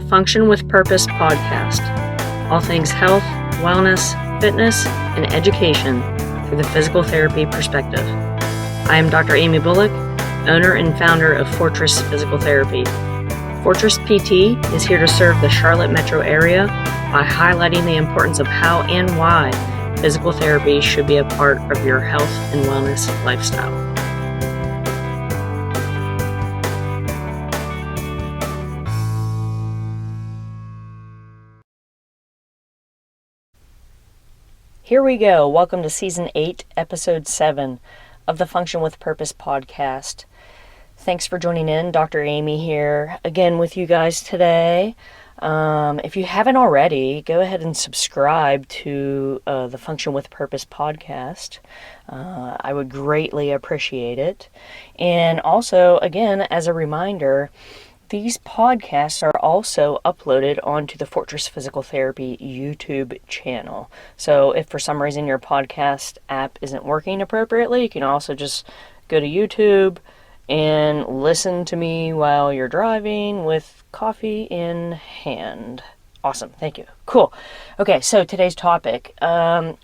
Function with Purpose Podcast. All things health, wellness, fitness, and education through the physical therapy perspective. I am Dr. Amy Bullock, owner and founder of Fortress Physical Therapy. Fortress PT is here to serve the Charlotte metro area by highlighting the importance of how and why physical therapy should be a part of your health and wellness lifestyle. Here we go. Welcome to Season 8, Episode 7 of the Function with Purpose podcast. Thanks for joining in. Dr. Amy here again with you guys today. If you haven't already, go ahead and subscribe to the Function with Purpose podcast. I would greatly appreciate it. And also, again, as a reminder, these podcasts are also uploaded onto the Fortress Physical Therapy YouTube channel. So if for some reason your podcast app isn't working appropriately, you can also just go to YouTube and listen to me while you're driving with coffee in hand. Awesome. Thank you. Cool. Okay, so today's topic.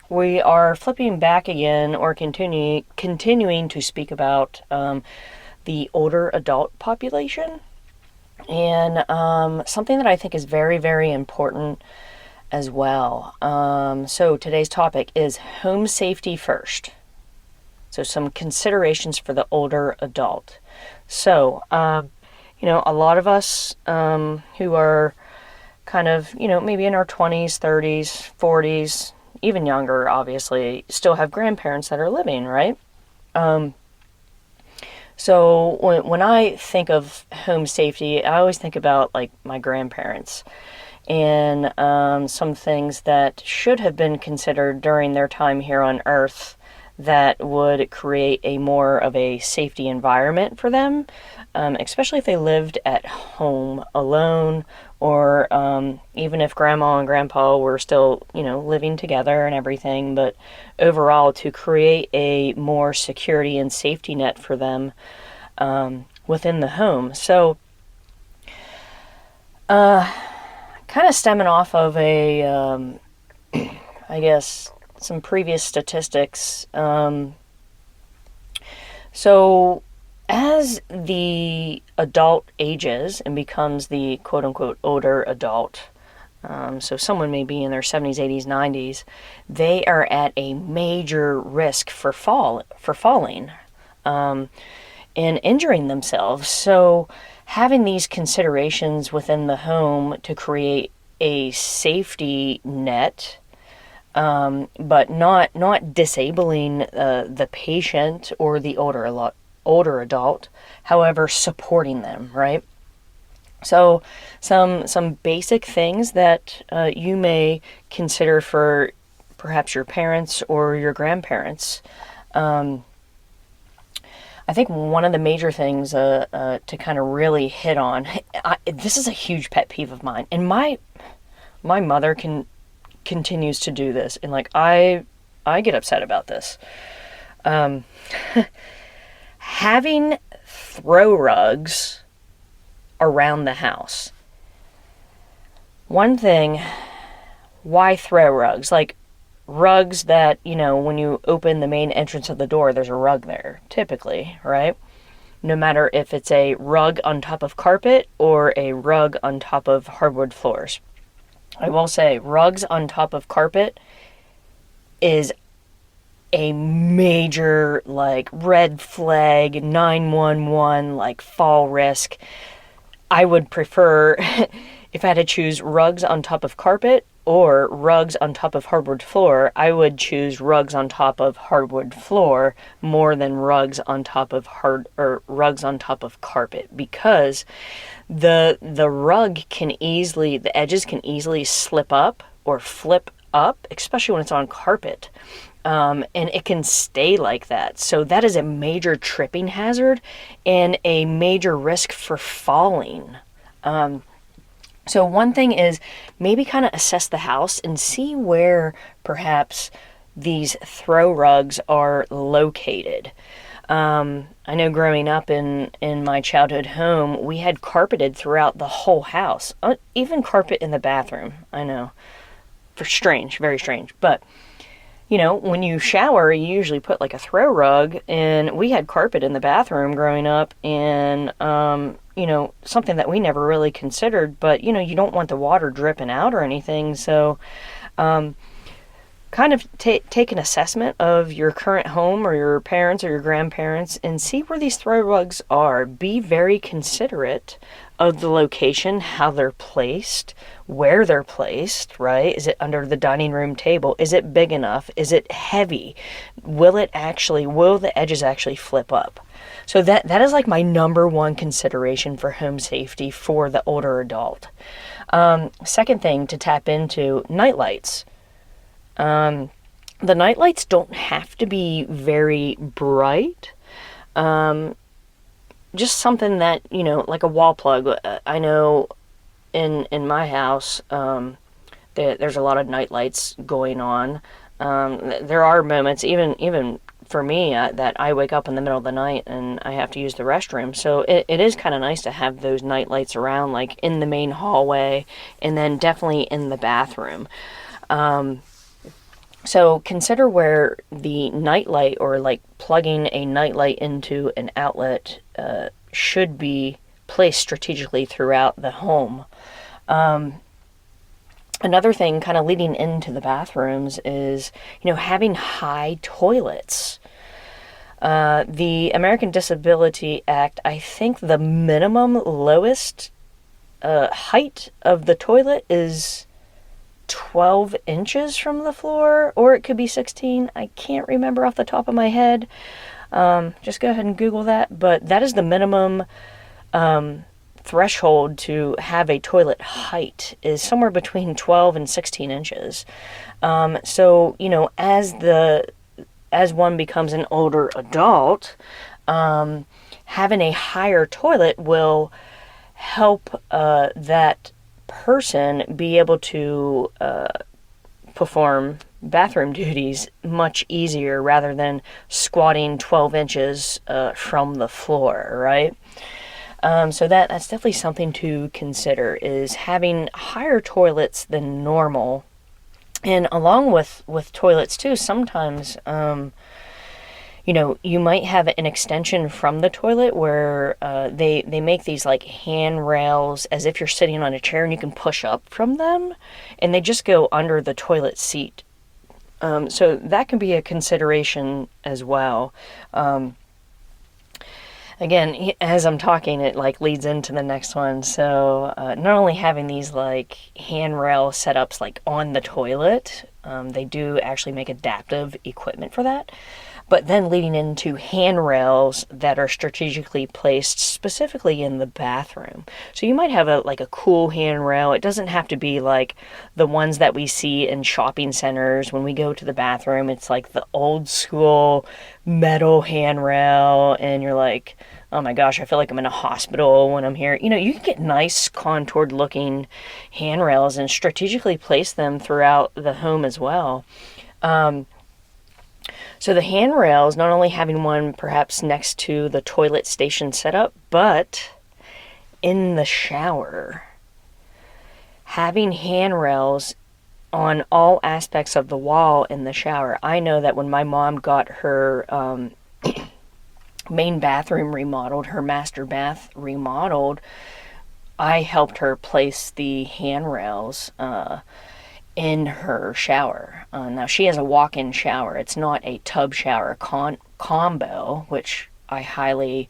We are flipping back again or continuing to speak about the older adult population. And something that I think is very, very important as well. So today's topic is home safety first. So some considerations for the older adult. So, a lot of us who are kind of, maybe in our 20s, 30s, 40s, even younger, obviously, still have grandparents that are living, right? So when I think of home safety, I always think about like my grandparents and some things that should have been considered during their time here on Earth that would create a more of a safety environment for them, especially if they lived at home alone, or even if grandma and grandpa were still, living together and everything, but overall to create a more security and safety net for them within the home. So kind of stemming off of some previous statistics. So as the adult ages and becomes the quote-unquote older adult, so someone may be in their 70s, 80s, 90s, they are at a major risk for falling and injuring themselves. So having these considerations within the home to create a safety net, but not disabling the patient or the older adult, however, supporting them, right? So some basic things that you may consider for perhaps your parents or your grandparents. I think one of the major things to kind of really hit on, this is a huge pet peeve of mine, and my mother continues to do this, and like I get upset about this. Having throw rugs around the house. One thing, why throw rugs? Like rugs that, when you open the main entrance of the door, there's a rug there, typically, right? No matter if it's a rug on top of carpet or a rug on top of hardwood floors. I will say, rugs on top of carpet is a major, red flag, 911, fall risk. I would prefer, if I had to choose rugs on top of carpet or rugs on top of hardwood floor, I would choose rugs on top of hardwood floor more than rugs on top of rugs on top of carpet, because the edges can easily slip up or flip up, especially when it's on carpet. And it can stay like that. So that is a major tripping hazard and a major risk for falling. So one thing is maybe kind of assess the house and see where perhaps these throw rugs are located. I know growing up in my childhood home, we had carpeted throughout the whole house, even carpet in the bathroom. I know, very strange, but when you shower, you usually put like a throw rug, and we had carpet in the bathroom growing up, and something that we never really considered, but you don't want the water dripping out or anything, so kind of take an assessment of your current home or your parents or your grandparents and see where these throw rugs are. Be very considerate of the location, how they're placed, where they're placed, right? Is it under the dining room table? Is it big enough? Is it heavy? Will the edges actually flip up? So that is like my number one consideration for home safety for the older adult. Second thing to tap into, night lights. The night lights don't have to be very bright. Just something that, like a wall plug. I know in my house, there's a lot of night lights going on. There are moments, even for me, that I wake up in the middle of the night and I have to use the restroom. So it is kind of nice to have those night lights around, like in the main hallway, and then definitely in the bathroom. So consider where the nightlight, or like plugging a nightlight into an outlet, should be placed strategically throughout the home. Another thing kind of leading into the bathrooms is, having high toilets. The American Disability Act, I think the minimum lowest height of the toilet is 12 inches from the floor, or it could be 16. I can't remember off the top of my head. Just go ahead and Google that. But that is the minimum threshold to have a toilet height, is somewhere between 12 and 16 inches. So, as one becomes an older adult, having a higher toilet will help that person be able to perform bathroom duties much easier, rather than squatting 12 inches from the floor, right? So that's definitely something to consider, is having higher toilets than normal. And along with toilets too, sometimes you might have an extension from the toilet where they make these like handrails as if you're sitting on a chair, and you can push up from them, and they just go under the toilet seat. So that can be a consideration as well. Again, as I'm talking, it like leads into the next one. So not only having these like handrail setups like on the toilet, they do actually make adaptive equipment for that. But then leading into handrails that are strategically placed specifically in the bathroom. So you might have a cool handrail. It doesn't have to be like the ones that we see in shopping centers when we go to the bathroom. It's like the old school metal handrail, and you're like, oh my gosh, I feel like I'm in a hospital when I'm here. You can get nice contoured looking handrails and strategically place them throughout the home as well. So the handrails, not only having one perhaps next to the toilet station setup, but in the shower. Having handrails on all aspects of the wall in the shower. I know that when my mom got her main bathroom remodeled, her master bath remodeled, I helped her place the handrails in her shower. Now she has a walk-in shower. It's not a tub shower combo, which I highly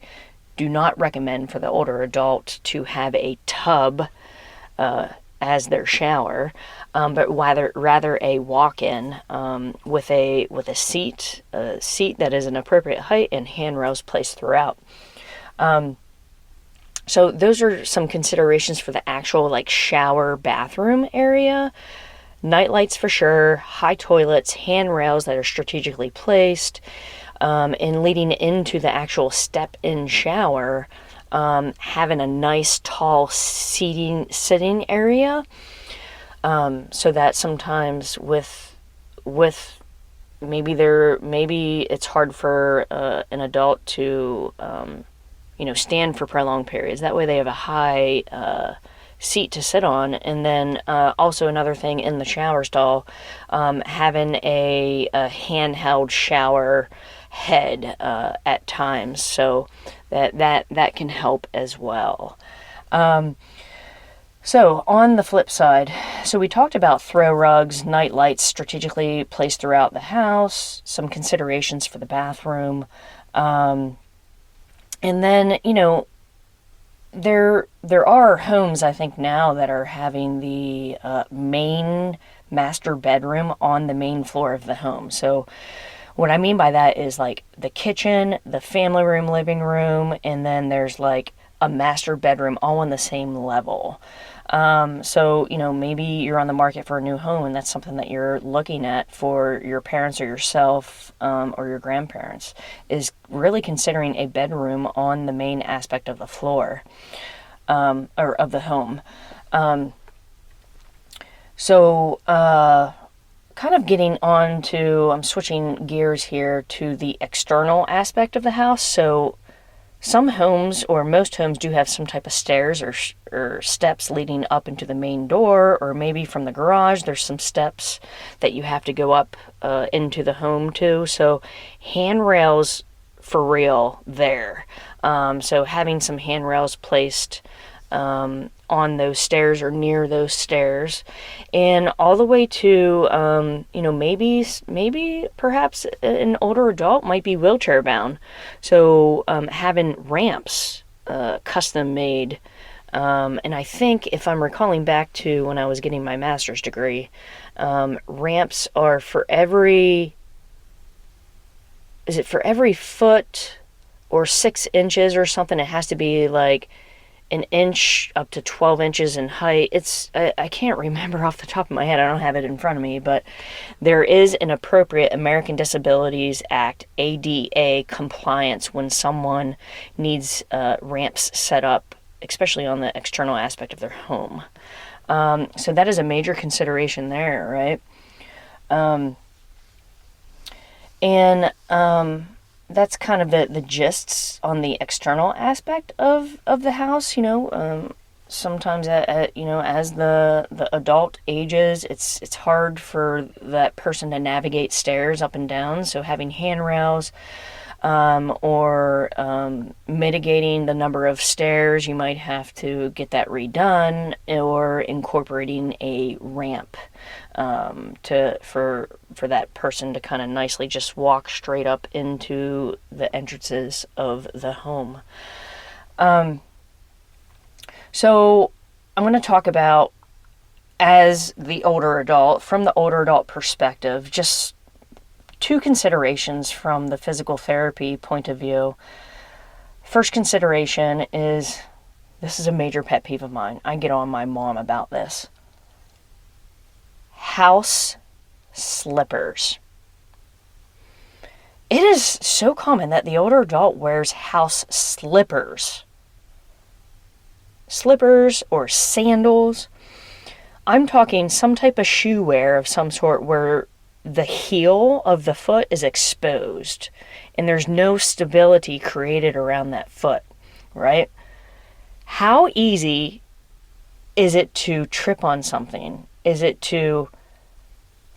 do not recommend for the older adult to have a tub as their shower, but rather a walk-in with a seat that is an appropriate height and handrails placed throughout. So those are some considerations for the actual shower bathroom area. Night lights for sure, high toilets, handrails that are strategically placed, and leading into the actual step-in shower, having a nice tall sitting area, so that sometimes with maybe it's hard for an adult to stand for prolonged periods. That way they have a high seat to sit on. And then also another thing in the shower stall, having a handheld shower head at times, so that can help as well. So on the flip side, so we talked about throw rugs, night lights strategically placed throughout the house, some considerations for the bathroom, and then there are homes, I think, now that are having the main master bedroom on the main floor of the home. So what I mean by that is like the kitchen, the family room, living room, and then there's like a master bedroom all on the same level. So maybe you're on the market for a new home, and that's something that you're looking at for your parents or yourself, or your grandparents, is really considering a bedroom on the main aspect of the floor, or of the home. Kind of getting on to, I'm switching gears here to the external aspect of the house. So some homes, or most homes, do have some type of stairs or steps leading up into the main door, or maybe from the garage there's some steps that you have to go up into the home too. So handrails for real there. So having some handrails placed on those stairs or near those stairs, and all the way to maybe perhaps an older adult might be wheelchair bound, so having ramps custom made, and I think, if I'm recalling back to when I was getting my master's degree, ramps are for every foot or 6 inches or something. It has to be like an inch up to 12 inches in height. I can't remember off the top of my head. I don't have it in front of me, but there is an appropriate American Disabilities Act, ADA, compliance when someone needs ramps set up, especially on the external aspect of their home. So that is a major consideration there, right? That's kind of the gists on the external aspect of the house. Sometimes as the adult ages, it's hard for that person to navigate stairs up and down. So having handrails, or mitigating the number of stairs, you might have to get that redone, or incorporating a ramp for that person to kind of nicely just walk straight up into the entrances of the home. So I'm going to talk about, as the older adult, from the older adult perspective, just 2 considerations from the physical therapy point of view. First consideration is, this is a major pet peeve of mine. I get on my mom about this. House slippers. It is so common that the older adult wears house slippers. Slippers or sandals. I'm talking some type of shoe wear of some sort where the heel of the foot is exposed and there's no stability created around that foot, right? How easy is it to trip on something? Is it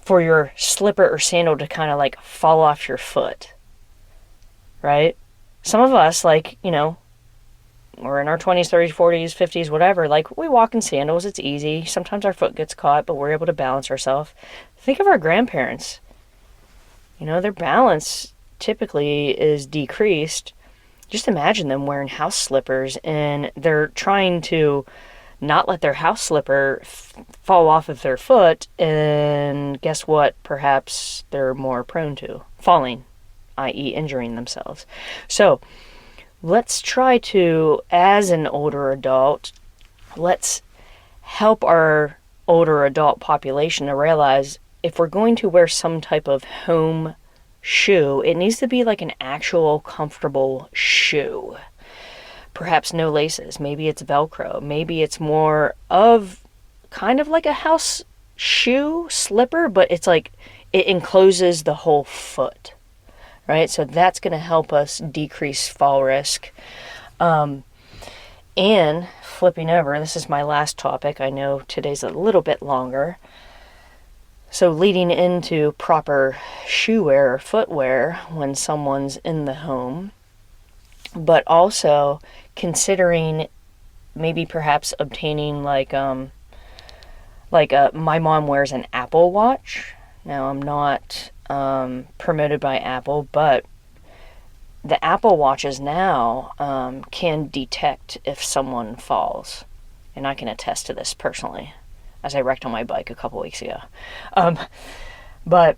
for your slipper or sandal to kind of like fall off your foot, right? Some of us, we're in our 20s, 30s, 40s, 50s, whatever, we walk in sandals, it's easy. Sometimes our foot gets caught, but we're able to balance ourselves. Think of our grandparents. Their balance typically is decreased. Just imagine them wearing house slippers, and they're trying to not let their house slipper fall off of their foot, and guess what? Perhaps they're more prone to falling, i.e. injuring themselves. So let's try to, as an older adult, let's help our older adult population to realize, if we're going to wear some type of home shoe, it needs to be like an actual comfortable shoe. Perhaps no laces. Maybe it's Velcro. Maybe it's more of kind of like a house shoe slipper, but it's it encloses the whole foot, right? So that's going to help us decrease fall risk. And flipping over, this is my last topic. I know today's a little bit longer. So leading into proper shoe wear or footwear when someone's in the home, but also considering maybe perhaps obtaining my mom wears an Apple Watch. Now, I'm not promoted by Apple, but the Apple Watches now can detect if someone falls. And I can attest to this personally, as I wrecked on my bike a couple weeks ago. But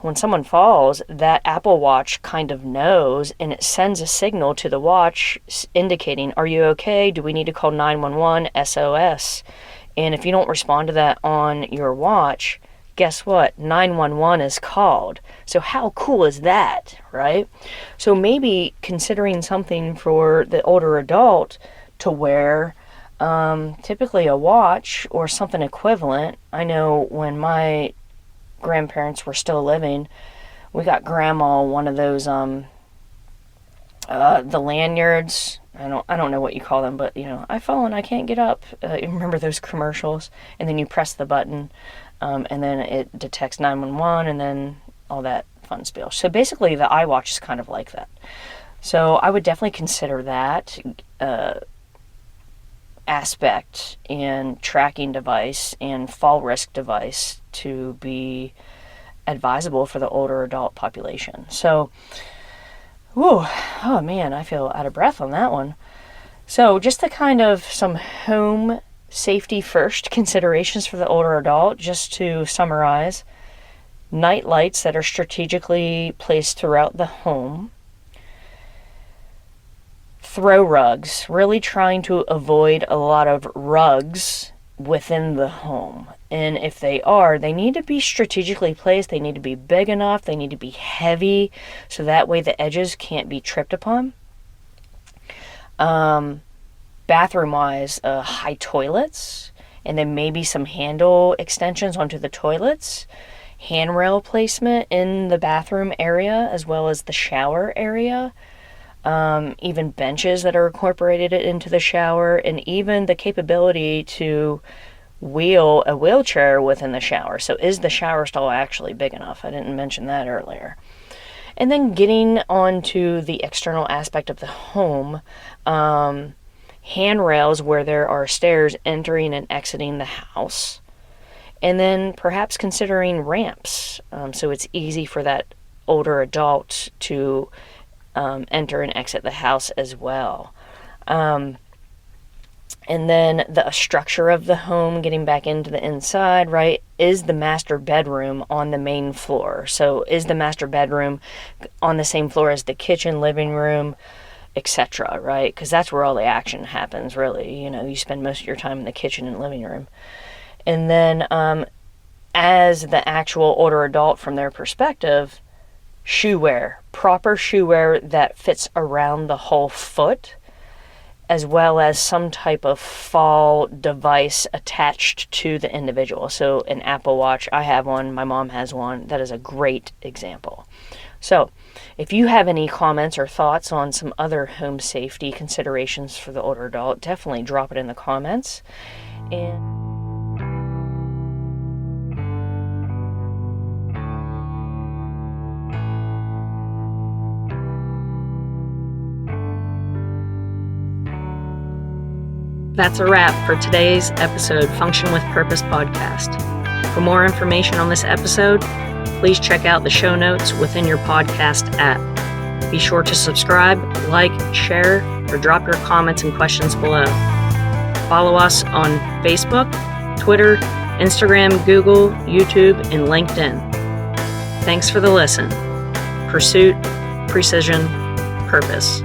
when someone falls, that Apple Watch kind of knows, and it sends a signal to the watch indicating, are you okay? Do we need to call 911, SOS? And if you don't respond to that on your watch, guess what? 911 is called. So how cool is that, right? So maybe considering something for the older adult to wear, typically a watch or something equivalent. I know when my grandparents were still living, we got grandma one of those the lanyards. I don't know what you call them, but I fall and I can't get up. You remember those commercials? And then you press the button, and then it detects 911, and then all that fun spiel. So basically, the iWatch is kind of like that. So I would definitely consider that aspect and tracking device and fall risk device to be advisable for the older adult population. So, oh man, I feel out of breath on that one. So just the kind of some home safety first considerations for the older adult, just to summarize: night lights that are strategically placed throughout the home, throw rugs, really trying to avoid a lot of rugs within the home. And if they are, they need to be strategically placed. They need to be big enough. They need to be heavy, so that way the edges can't be tripped upon. Bathroom-wise, high toilets, and then maybe some handle extensions onto the toilets. Handrail placement in the bathroom area as well as the shower area. Even benches that are incorporated into the shower, and even the capability to wheel a wheelchair within the shower. So is the shower stall actually big enough? I didn't mention that earlier. And then getting onto the external aspect of the home, handrails where there are stairs entering and exiting the house. And then perhaps considering ramps, so it's easy for that older adult to enter and exit the house as well. And then the structure of the home, getting back into the inside, right? Is the master bedroom on the main floor? So is the master bedroom on the same floor as the kitchen, living room, etc., right? Because that's where all the action happens, really. You spend most of your time in the kitchen and living room. And then as the actual older adult, from their perspective, shoe wear, proper shoe wear that fits around the whole foot, as well as some type of fall device attached to the individual. So an Apple Watch, I have one, my mom has one. That is a great example. So if you have any comments or thoughts on some other home safety considerations for the older adult, definitely drop it in the comments. And that's a wrap for today's episode, Function with Purpose podcast. For more information on this episode, please check out the show notes within your podcast app. Be sure to subscribe, like, share, or drop your comments and questions below. Follow us on Facebook, Twitter, Instagram, Google, YouTube, and LinkedIn. Thanks for the listen. Pursuit, precision, purpose.